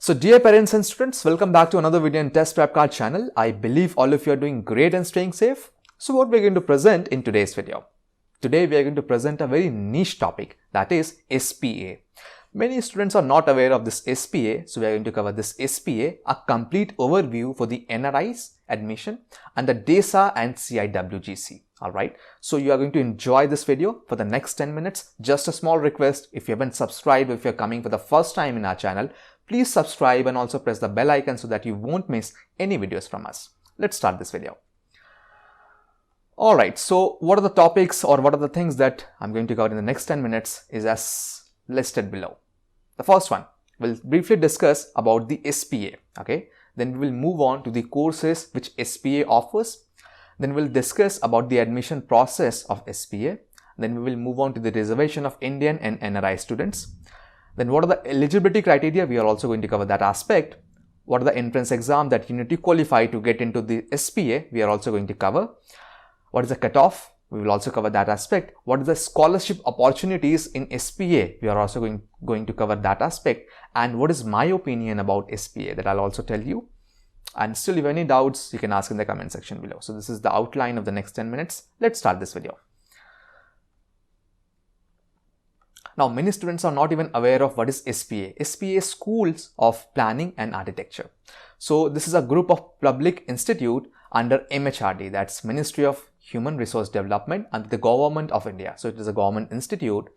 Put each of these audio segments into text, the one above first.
So dear parents and students, welcome back to another video in Test Prep Card channel. I believe all of you are doing great and staying safe. So what we're going to present in today's video. Today we are going to present a very niche topic, that is SPA. Many students are not aware of this SPA, so we are going to cover this SPA, a complete overview for the NRI's admission and the DESA and CIWGC. Alright, so you are going to enjoy this video for the next 10 minutes. Just a small request, if you haven't subscribed, if you're coming for the first time in our channel, please subscribe and also press the bell icon so that you won't miss any videos from us. Let's start this video. Alright, so what are the topics or what are the things that I'm going to cover in the next 10 minutes is as listed below. The first one, we'll briefly discuss about the SPA, okay? Then we will move on to the courses which SPA offers. Then we'll discuss about the admission process of SPA. Then we will move on to the reservation of Indian and NRI students. Then what are the eligibility criteria? We are also going to cover that aspect. What are the entrance exam that you need to qualify to get into the SPA? We are also going to cover. What is the cutoff? We will also cover that aspect. What are the scholarship opportunities in SPA? We are also going to cover that aspect. And what is my opinion about SPA? That I'll also tell you. And still, if you have any doubts, you can ask in the comment section below. So this is the outline of the next 10 minutes. Let's start this video. Now, many students are not even aware of what is SPA. SPA is Schools of Planning and Architecture. So this is a group of public institute under MHRD, that's Ministry of Human Resource Development and the Government of India. So it is a government institute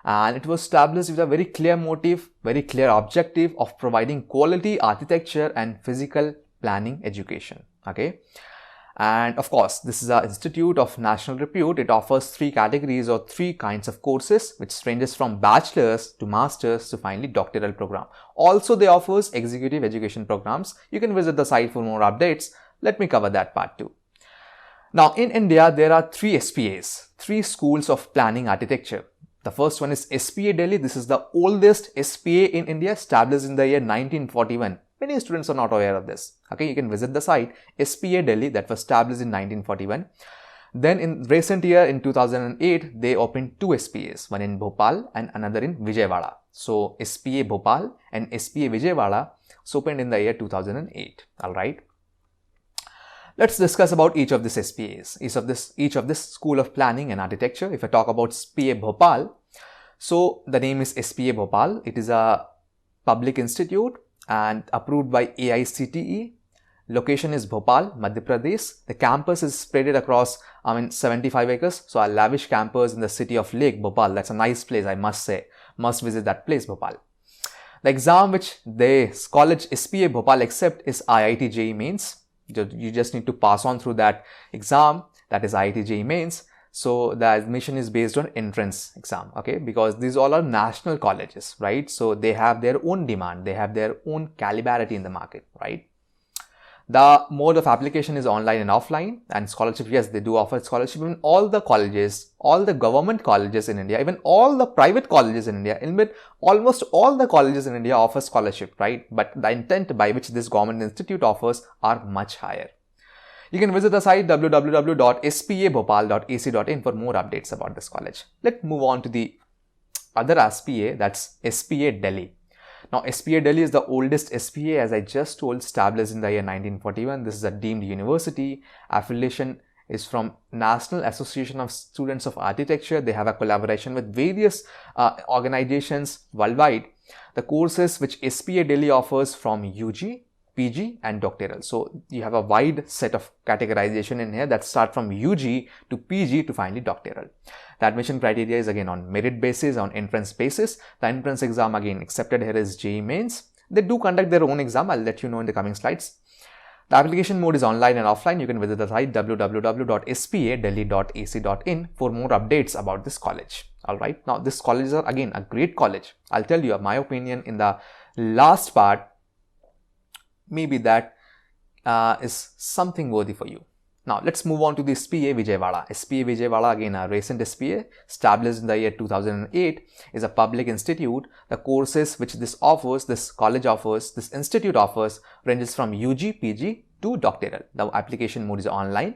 and it was established with a very clear motive, very clear objective of providing quality architecture and physical planning education. Okay. And of course, this is an institute of national repute. It offers three categories or three kinds of courses, which ranges from bachelor's to master's to finally doctoral program. Also, they offers executive education programs. You can visit the site for more updates. Let me cover that part too. Now, in India, there are three SPAs, three schools of planning architecture. The first one is SPA Delhi. This is the oldest SPA in India, established in the year 1941. Many students are not aware of this. Okay, you can visit the site SPA Delhi that was established in 1941. Then in recent year in 2008, they opened two SPAs, one in Bhopal and another in Vijayawada. So SPA Bhopal and SPA Vijayawada opened in the year 2008. All right. Let's discuss about each of these SPAs, each of this School of Planning and Architecture. If I talk about SPA Bhopal, so the name is SPA Bhopal. It is a public institute and approved by AICTE. Location is Bhopal, Madhya Pradesh. The campus is spread across 75 acres. So a lavish campus in the city of Lake, Bhopal. That's a nice place, I must say. Must visit that place, Bhopal. The exam which the college SPA Bhopal accept is IIT JEE Mains. You just need to pass on through that exam, that is IIT JEE Mains. So the admission is based on entrance exam, okay, because these all are national colleges, right? So they have their own demand, they have their own calibrity in the market, right? The mode of application is online and offline, and scholarship, yes, they do offer scholarship in all the colleges, all the government colleges in India, even all the private colleges in India. In fact, almost all the colleges in India offer scholarship, right? But the intent by which this government institute offers are much higher. You can visit the site www.spabhopal.ac.in for more updates about this college. Let's move on to the other SPA, that's SPA Delhi. Now, SPA Delhi is the oldest SPA, as I just told, established in the year 1941. This is a deemed university. Affiliation is from National Association of Students of Architecture. They have a collaboration with various organizations worldwide. The courses which SPA Delhi offers from UG, PG and doctoral. So you have a wide set of categorization in here that start from UG to PG to finally doctoral. The admission criteria is again on merit basis, on entrance basis. The entrance exam again accepted here is JEE Mains. They do conduct their own exam. I'll let you know in the coming slides. The application mode is online and offline. You can visit the site www.spadelhi.ac.in for more updates about this college. Alright. Now this college is again a great college. I'll tell you my opinion in the last part. Maybe that is something worthy for you. Now, let's move on to the SPA Vijayawada. SPA Vijayawada, again a recent SPA, established in the year 2008, is a public institute. The courses which this offers, this college offers, this institute offers, ranges from UG, PG to doctoral. The application mode is online.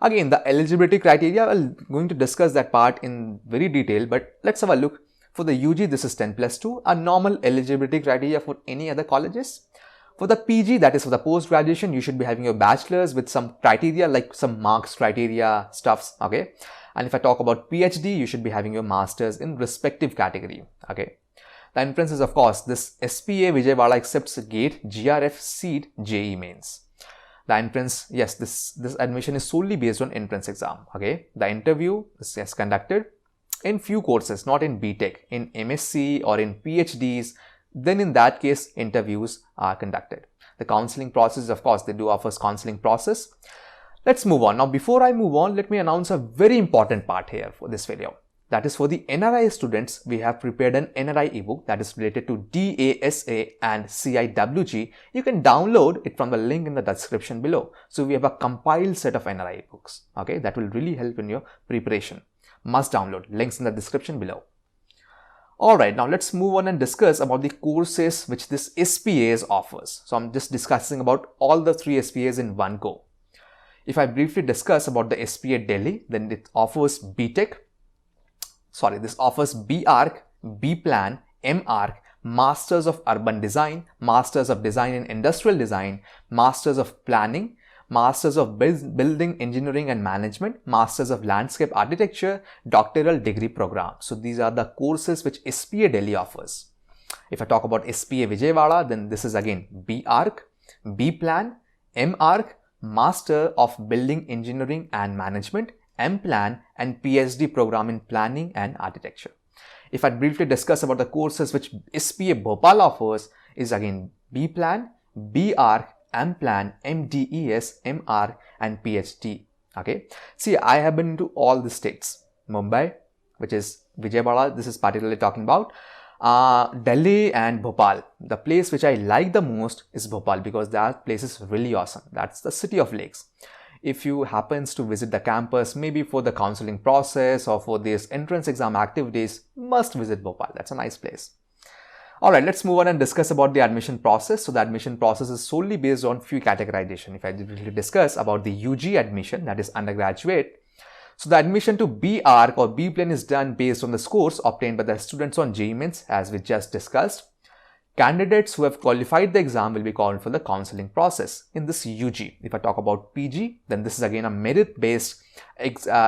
Again, the eligibility criteria, I'm going to discuss that part in very detail, but let's have a look. For the UG, this is 10+2, a normal eligibility criteria for any other colleges. For the PG, that is for the post-graduation, you should be having your bachelor's with some criteria like some marks criteria stuffs, okay. And if I talk about PhD, you should be having your master's in respective category, okay. The entrance is, of course, this SPA Vijayawada accepts GATE, GRF, CEED, JEE Mains. The entrance, yes, this admission is solely based on entrance exam, okay. The interview is conducted in few courses, not in BTech, in MSc or in PhDs. Then in that case, interviews are conducted. The counseling process, of course, they do offer counseling process. Let's move on. Now, before I move on, let me announce a very important part here for this video. That is for the NRI students, we have prepared an NRI ebook that is related to DASA and CIWG. You can download it from the link in the description below. So we have a compiled set of NRI ebooks, okay, that will really help in your preparation. Must download, links in the description below. Alright, now let's move on and discuss about the courses which this SPAs offers. So I'm just discussing about all the 3 SPAs in one go. If I briefly discuss about the SPA Delhi, then it offers this offers B.Arch, B.Plan, M.Arch, Masters of Urban Design, Masters of Design in Industrial Design, Masters of Planning, Masters of Building Engineering and Management, Masters of Landscape Architecture, doctoral degree program. So these are the courses which SPA Delhi offers. If I talk about SPA Vijayawada, then this is again B.Arch, B.Plan, M.Arch, Master of Building Engineering and Management, M.Plan and PhD program in Planning and Architecture. If I briefly discuss about the courses which SPA Bhopal offers is again B.Plan, B.Arch, M.Plan, M.Des, M.Arch and PhD. Okay. See, I have been to all the states. Mumbai, which is Vijayawada, this is particularly talking about. Delhi and Bhopal. The place which I like the most is Bhopal because that place is really awesome. That's the city of lakes. If you happens to visit the campus, maybe for the counseling process or for these entrance exam activities, must visit Bhopal. That's a nice place. Alright, let's move on and discuss about the admission process. So the admission process is solely based on few categorization. If I briefly discuss about the UG admission, that is undergraduate. So the admission to B.Arch or B.Plan is done based on the scores obtained by the students on JEE Mains, as we just discussed. Candidates who have qualified the exam will be called for the counseling process in this UG. If I talk about PG, then this is again a merit-based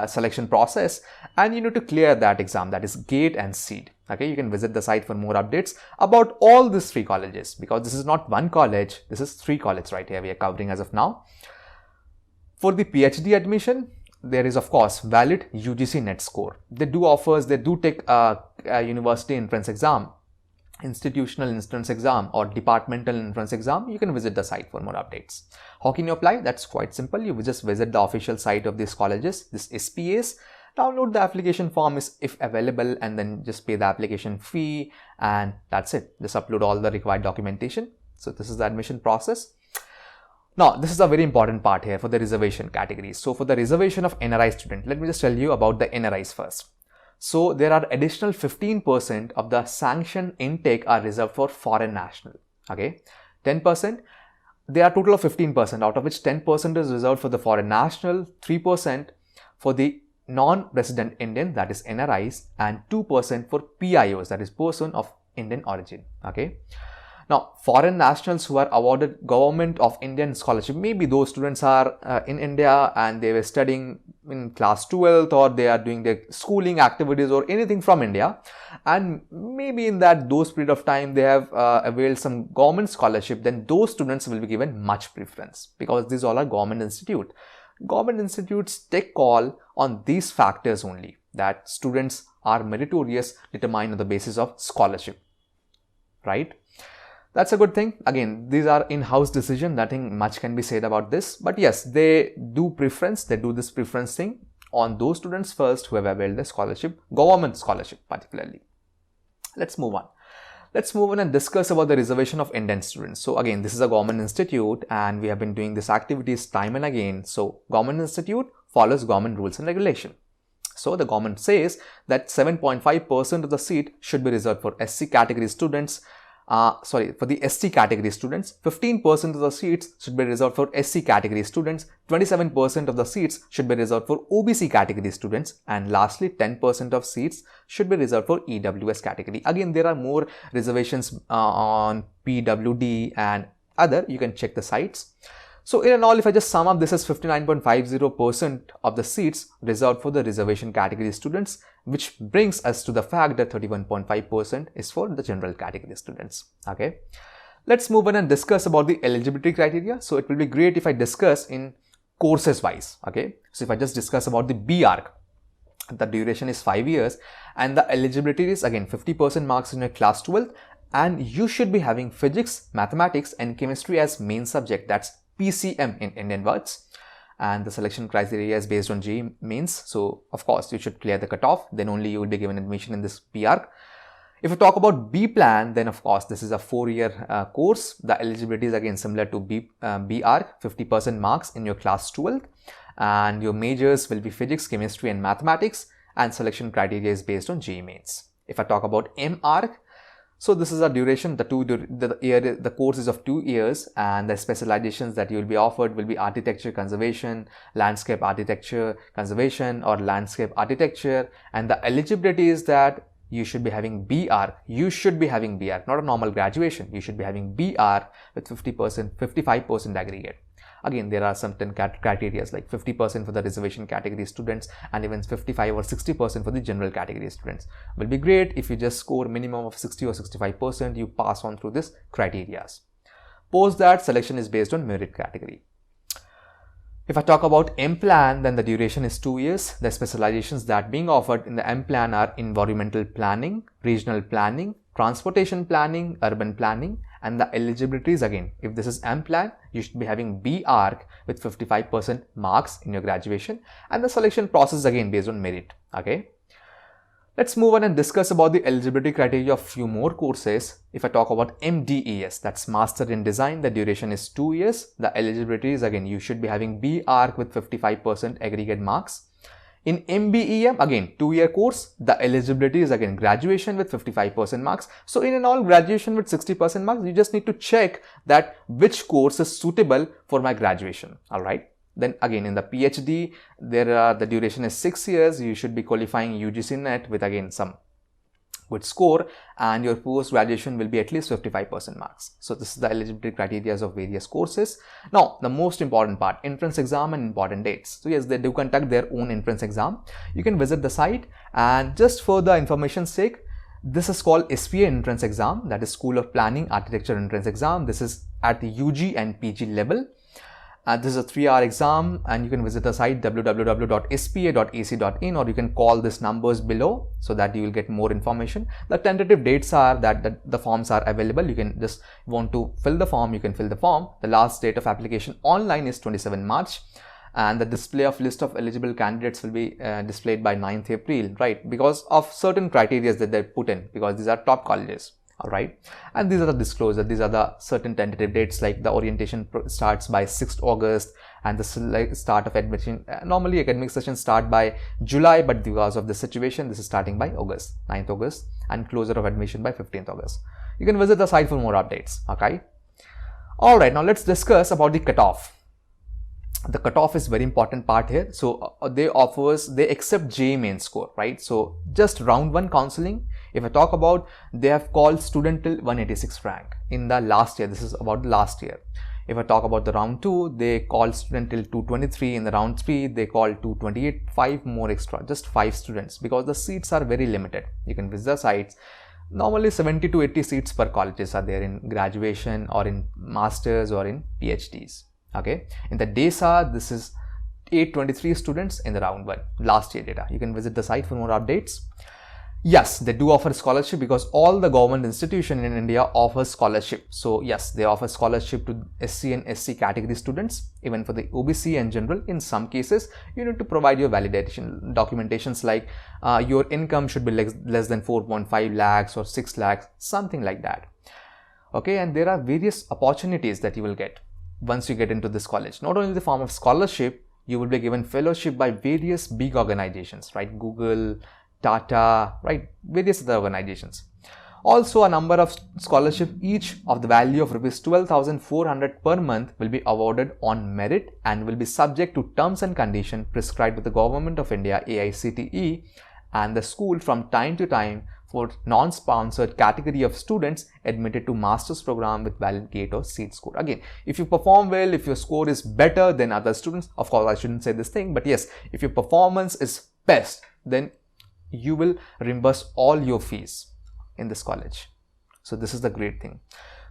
selection process and you need to clear that exam, that is GATE and CEED. Okay, you can visit the site for more updates about all these 3 colleges because this is not one college, this is 3 colleges right here we are covering as of now. For the PhD admission, there is of course valid UGC net score. They do take a university entrance exam, institutional entrance exam or departmental entrance exam. You can visit the site for more updates. How can you apply? That's quite simple. You just visit the official site of these colleges, this SPAs, download the application form if available and then just pay the application fee and that's it. Just upload all the required documentation. So this is the admission process. Now, this is a very important part here for the reservation categories. So for the reservation of NRI student, let me just tell you about the NRIs first. So there are additional 15% of the sanctioned intake are reserved for foreign national. Okay, 10%. There are total of 15%, out of which 10% is reserved for the foreign national, 3% for the non-resident Indian, that is NRIs, and 2% for PIOs, that is person of Indian origin. Okay. Now, foreign nationals who are awarded Government of Indian scholarship, maybe those students are in India and they were studying in class 12th or they are doing their schooling activities or anything from India, and maybe in those period of time they have availed some government scholarship, then those students will be given much preference because these all are government institute. Government institutes take call on these factors only, that students are meritorious determined on the basis of scholarship, right? That's a good thing. Again, these are in-house decision. Nothing much can be said about this. But yes, they do this preference thing on those students first who have availed the scholarship, government scholarship particularly. Let's move on. Let's move on and discuss about the reservation of Indian students. So again, this is a government institute and we have been doing these activities time and again. So government institute follows government rules and regulation. So the government says that 7.5% of the seat should be reserved for SC category students. for the ST category students, 15% of the seats should be reserved for SC category students, 27% of the seats should be reserved for OBC category students, and lastly 10% of seats should be reserved for EWS category. Again, there are more reservations on PWD and other. You can check the sites. So in and all, if I just sum up, this is 59.50% of the seats reserved for the reservation category students, which brings us to the fact that 31.5% is for the general category students. Okay, let's move on and discuss about the eligibility criteria. So it will be great if I discuss in courses wise. Okay, so if I just discuss about the B.Arch, the duration is 5 years and the eligibility is again 50% marks in your class 12, and you should be having physics, mathematics and chemistry as main subject. That's PCM in Indian words, and the selection criteria is based on JEE Mains. So of course you should clear the cutoff, then only you will be given admission in this B.Arch. If you talk about B.Plan, then of course this is a 4-year course. The eligibility is again similar to B.Arch, 50% marks in your class 12, and your majors will be physics, chemistry and mathematics, and selection criteria is based on JEE Mains. If I talk about M.Arch, so this is a duration, the course is of 2 years, and the specializations that you will be offered will be architecture conservation, landscape architecture conservation or landscape architecture, and the eligibility is that you should be having B.Arch. You should be having B.Arch, not a normal graduation. You should be having B.Arch with 55% aggregate. Again, there are some criteria like 50% for the reservation category students and even 55 or 60% for the general category students. Will be great if you just score minimum of 60 or 65%, you pass on through this criteria. Post that, selection is based on merit category. If I talk about M.Plan, then the duration is 2 years. The specializations that being offered in the M.Plan are environmental planning, regional planning, transportation planning, urban planning, and the eligibility is again, if this is M.Plan, you should be having B.Arch with 55% marks in your graduation, and the selection process is again based on merit. Okay, let's move on and discuss about the eligibility criteria of few more courses. If I talk about M.Des, that's Master in Design, the duration is 2 years. The eligibility is again, you should be having B.Arch with 55% aggregate marks. In MBEM, again 2-year course, the eligibility is again graduation with 55% marks. So in all, graduation with 60% marks, you just need to check that which course is suitable for my graduation. All right. Then again in the PhD, the duration is 6 years. You should be qualifying UGC NET with again some good score, and your post graduation will be at least 55% marks. So this is the eligibility criteria of various courses. Now the most important part, entrance exam and important dates. So yes, they do conduct their own entrance exam. You can visit the site, and just for the information's sake, this is called SPA entrance exam, that is School of Planning Architecture entrance exam. This is at the UG and PG level. This is a 3-hour exam, and you can visit the site www.spa.ac.in, or you can call these numbers below so that you will get more information. The tentative dates are that the forms are available. You can just want to fill the form, you can fill the form. The last date of application online is 27 March, and the display of list of eligible candidates will be displayed by 9th April, right? Because of certain criteria that they put in, because these are top colleges. All right, and these are the disclosure, these are the certain tentative dates, like the orientation starts by 6th August, and the start of admission, normally academic sessions start by July, but because of the situation, this is starting by 9th August, and closure of admission by 15th August. You can visit the site for more updates. Okay, all right, now let's discuss about the cutoff. The cutoff is very important part here. So they accept JEE Main score, right? So just round 1 counseling, if I talk about, they have called student till 186 rank in the last year. This is about the last year. If I talk about the round 2, they call student till 223. In the round 3, they call 228, 5 more extra, just 5 students, because the seats are very limited. You can visit the sites. Normally 70 to 80 seats per colleges are there in graduation or in masters or in PhDs. Okay, in the DESA, this is 823 students in the round 1, last year data. You can visit the site for more updates. Yes, they do offer scholarship, because all the government institution in India offers scholarship. So yes, they offer scholarship to SC and SC category students. Even for the OBC and general, in some cases you need to provide your validation documentations, like your income should be less than 4.5 lakhs or 6 lakhs, something like that. Okay, and there are various opportunities that you will get once you get into this college. Not only the form of scholarship, you will be given fellowship by various big organizations, right? Google, Tata, right? Various other organizations. Also, a number of scholarship each of the value of rupees 12,400 per month will be awarded on merit and will be subject to terms and conditions prescribed by the Government of India AICTE and the school from time to time for non-sponsored category of students admitted to master's program with valid GATE or CEED score. Again, if you perform well, if your score is better than other students, of course I shouldn't say this thing, but yes, if your performance is best, then you will reimburse all your fees in this college. So this is the great thing.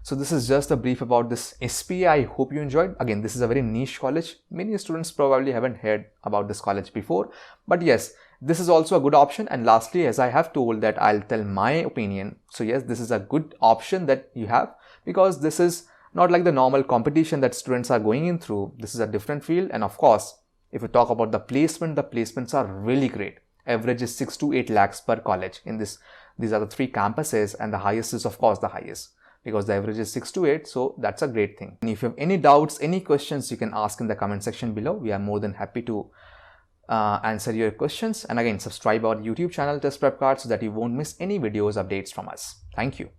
So this is just a brief about this SPA. I hope you enjoyed. Again, this is a very niche college. Many students probably haven't heard about this college before, but yes, this is also a good option. And lastly, as I have told that I'll tell my opinion. So yes, this is a good option that you have because this is not like the normal competition that students are going in through. This is a different field. And of course, if you talk about the placements are really great. Average is 6 to 8 lakhs per college in this. These are the 3 campuses and the highest is of course the highest because the average is 6 to 8. So that's a great thing. And if you have any doubts, any questions, you can ask in the comment section below. We are more than happy to answer your questions. And again, subscribe our YouTube channel Test Prep Card so that you won't miss any videos updates from us. Thank you.